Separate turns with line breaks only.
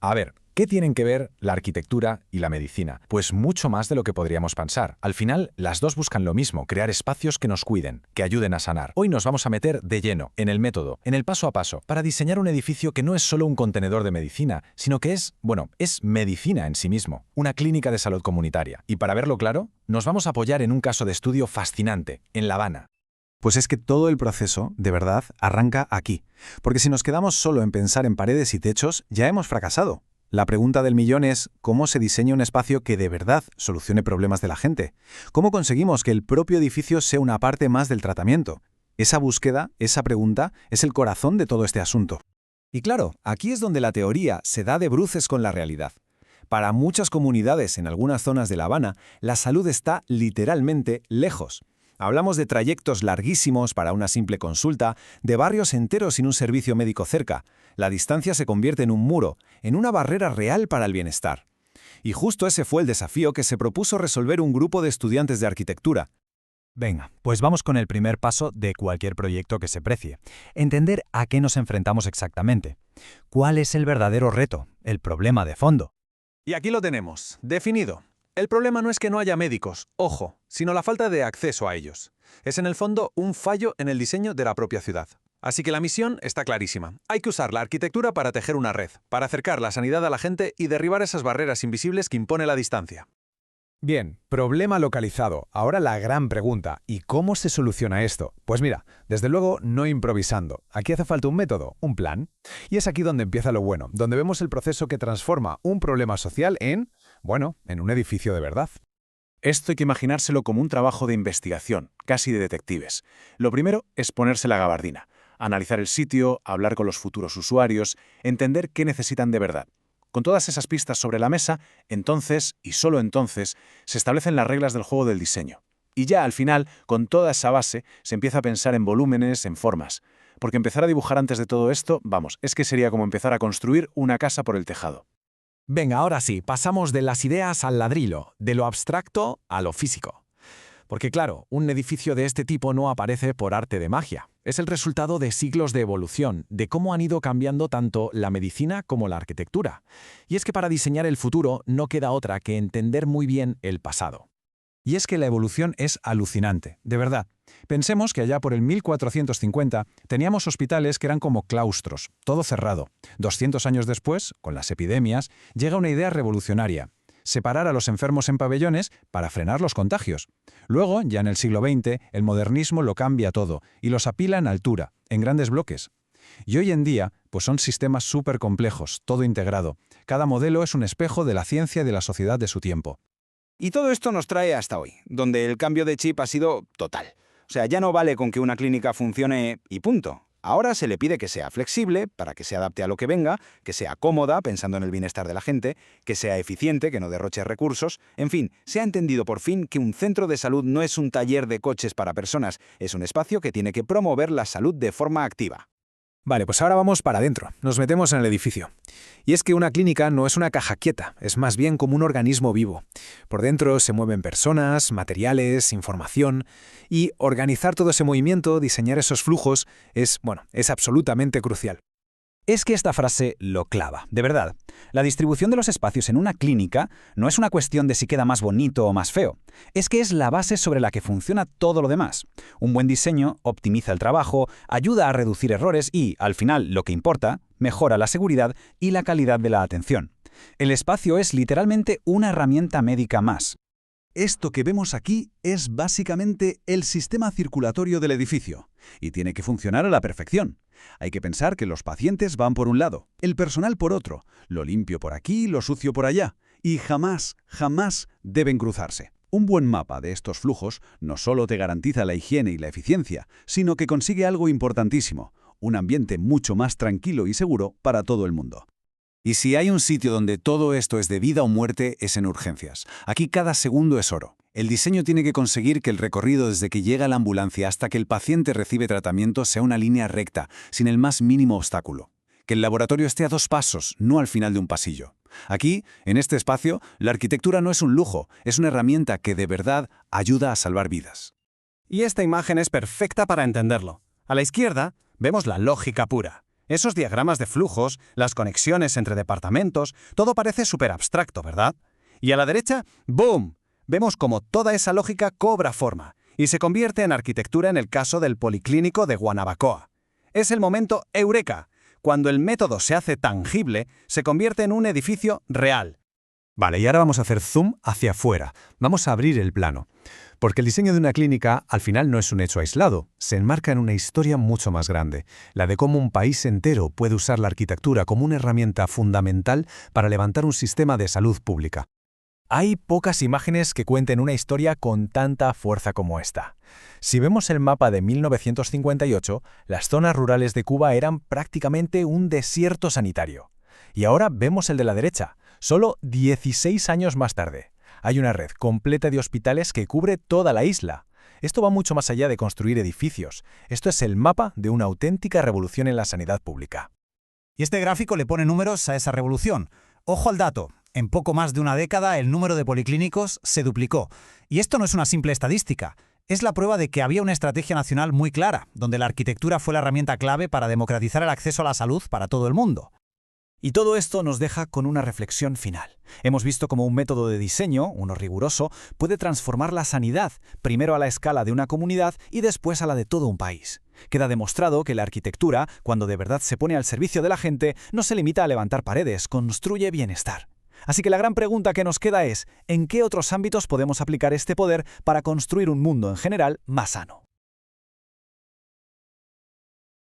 A ver, ¿qué tienen que ver la arquitectura y la medicina? Pues mucho más de lo que podríamos pensar. Al final, las dos buscan lo mismo, crear espacios que nos cuiden, que ayuden a sanar. Hoy nos vamos a meter de lleno en el método, en el paso a paso, para diseñar un edificio que no es solo un contenedor de medicina, sino que es medicina en sí mismo, una clínica de salud comunitaria. Y para verlo claro, nos vamos a apoyar en un caso de estudio fascinante, en La Habana.
Pues es que todo el proceso, de verdad, arranca aquí. Porque si nos quedamos solo en pensar en paredes y techos, ya hemos fracasado. La pregunta del millón es ¿cómo se diseña un espacio que de verdad solucione problemas de la gente? ¿Cómo conseguimos que el propio edificio sea una parte más del tratamiento? Esa búsqueda, esa pregunta, es el corazón de todo este asunto.
Y claro, aquí es donde la teoría se da de bruces con la realidad. Para muchas comunidades en algunas zonas de La Habana, la salud está literalmente lejos. Hablamos de trayectos larguísimos para una simple consulta, de barrios enteros sin un servicio médico cerca. La distancia se convierte en un muro, en una barrera real para el bienestar. Y justo ese fue el desafío que se propuso resolver un grupo de estudiantes de arquitectura.
Venga, pues vamos con el primer paso de cualquier proyecto que se precie. Entender a qué nos enfrentamos exactamente. ¿Cuál es el verdadero reto, el problema de fondo?
Y aquí lo tenemos, definido. El problema no es que no haya médicos, ojo, sino la falta de acceso a ellos. Es en el fondo un fallo en el diseño de la propia ciudad. Así que la misión está clarísima. Hay que usar la arquitectura para tejer una red, para acercar la sanidad a la gente y derribar esas barreras invisibles que impone la distancia.
Bien, problema localizado. Ahora la gran pregunta, ¿y cómo se soluciona esto? Pues mira, desde luego no improvisando. Aquí hace falta un método, un plan. Y es aquí donde empieza lo bueno, donde vemos el proceso que transforma un problema social en un edificio de verdad.
Esto hay que imaginárselo como un trabajo de investigación, casi de detectives. Lo primero es ponerse la gabardina, analizar el sitio, hablar con los futuros usuarios, entender qué necesitan de verdad. Con todas esas pistas sobre la mesa, entonces, y solo entonces, se establecen las reglas del juego del diseño. Y ya al final, con toda esa base, se empieza a pensar en volúmenes, en formas. Porque empezar a dibujar antes de todo esto, es que sería como empezar a construir una casa por el tejado.
Venga, ahora sí, pasamos de las ideas al ladrillo, de lo abstracto a lo físico. Porque claro, un edificio de este tipo no aparece por arte de magia. Es el resultado de siglos de evolución, de cómo han ido cambiando tanto la medicina como la arquitectura. Y es que para diseñar el futuro no queda otra que entender muy bien el pasado. Y es que la evolución es alucinante, de verdad. Pensemos que allá por el 1450 teníamos hospitales que eran como claustros, todo cerrado. 200 años después, con las epidemias, llega una idea revolucionaria: separar a los enfermos en pabellones para frenar los contagios. Luego, ya en el siglo XX, el modernismo lo cambia todo y los apila en altura, en grandes bloques. Y hoy en día, pues son sistemas súper complejos, todo integrado. Cada modelo es un espejo de la ciencia y de la sociedad de su tiempo.
Y todo esto nos trae hasta hoy, donde el cambio de chip ha sido total. O sea, ya no vale con que una clínica funcione y punto. Ahora se le pide que sea flexible, para que se adapte a lo que venga, que sea cómoda, pensando en el bienestar de la gente, que sea eficiente, que no derroche recursos. En fin, se ha entendido por fin que un centro de salud no es un taller de coches para personas, es un espacio que tiene que promover la salud de forma activa.
Vale, pues ahora vamos para adentro, nos metemos en el edificio. Y es que una clínica no es una caja quieta, es más bien como un organismo vivo. Por dentro se mueven personas, materiales, información, y organizar todo ese movimiento, diseñar esos flujos, es absolutamente crucial.
Es que esta frase lo clava, de verdad. La distribución de los espacios en una clínica no es una cuestión de si queda más bonito o más feo. Es que es la base sobre la que funciona todo lo demás. Un buen diseño optimiza el trabajo, ayuda a reducir errores y, al final, lo que importa, mejora la seguridad y la calidad de la atención. El espacio es literalmente una herramienta médica más.
Esto que vemos aquí es básicamente el sistema circulatorio del edificio, y tiene que funcionar a la perfección. Hay que pensar que los pacientes van por un lado, el personal por otro, lo limpio por aquí, lo sucio por allá, y jamás deben cruzarse. Un buen mapa de estos flujos no solo te garantiza la higiene y la eficiencia, sino que consigue algo importantísimo: un ambiente mucho más tranquilo y seguro para todo el mundo.
Y si hay un sitio donde todo esto es de vida o muerte, es en urgencias. Aquí cada segundo es oro. El diseño tiene que conseguir que el recorrido desde que llega la ambulancia hasta que el paciente recibe tratamiento sea una línea recta, sin el más mínimo obstáculo. Que el laboratorio esté a 2 pasos, no al final de un pasillo. Aquí, en este espacio, la arquitectura no es un lujo, es una herramienta que de verdad ayuda a salvar vidas.
Y esta imagen es perfecta para entenderlo. A la izquierda vemos la lógica pura.
Esos diagramas de flujos, las conexiones entre departamentos, todo parece súper abstracto, ¿verdad? Y a la derecha, ¡boom! Vemos como toda esa lógica cobra forma y se convierte en arquitectura en el caso del Policlínico de Guanabacoa. Es el momento eureka. Cuando el método se hace tangible, se convierte en un edificio real.
Vale, y ahora vamos a hacer zoom hacia afuera. Vamos a abrir el plano. Porque el diseño de una clínica al final no es un hecho aislado, se enmarca en una historia mucho más grande, la de cómo un país entero puede usar la arquitectura como una herramienta fundamental para levantar un sistema de salud pública. Hay pocas imágenes que cuenten una historia con tanta fuerza como esta. Si vemos el mapa de 1958, las zonas rurales de Cuba eran prácticamente un desierto sanitario. Y ahora vemos el de la derecha, solo 16 años más tarde. Hay una red completa de hospitales que cubre toda la isla. Esto va mucho más allá de construir edificios. Esto es el mapa de una auténtica revolución en la sanidad pública.
Y este gráfico le pone números a esa revolución. Ojo al dato. En poco más de una década, el número de policlínicos se duplicó. Y esto no es una simple estadística. Es la prueba de que había una estrategia nacional muy clara, donde la arquitectura fue la herramienta clave para democratizar el acceso a la salud para todo el mundo.
Y todo esto nos deja con una reflexión final. Hemos visto cómo un método de diseño, uno riguroso, puede transformar la sanidad, primero a la escala de una comunidad y después a la de todo un país. Queda demostrado que la arquitectura, cuando de verdad se pone al servicio de la gente, no se limita a levantar paredes, construye bienestar. Así que la gran pregunta que nos queda es, ¿en qué otros ámbitos podemos aplicar este poder para construir un mundo en general más sano?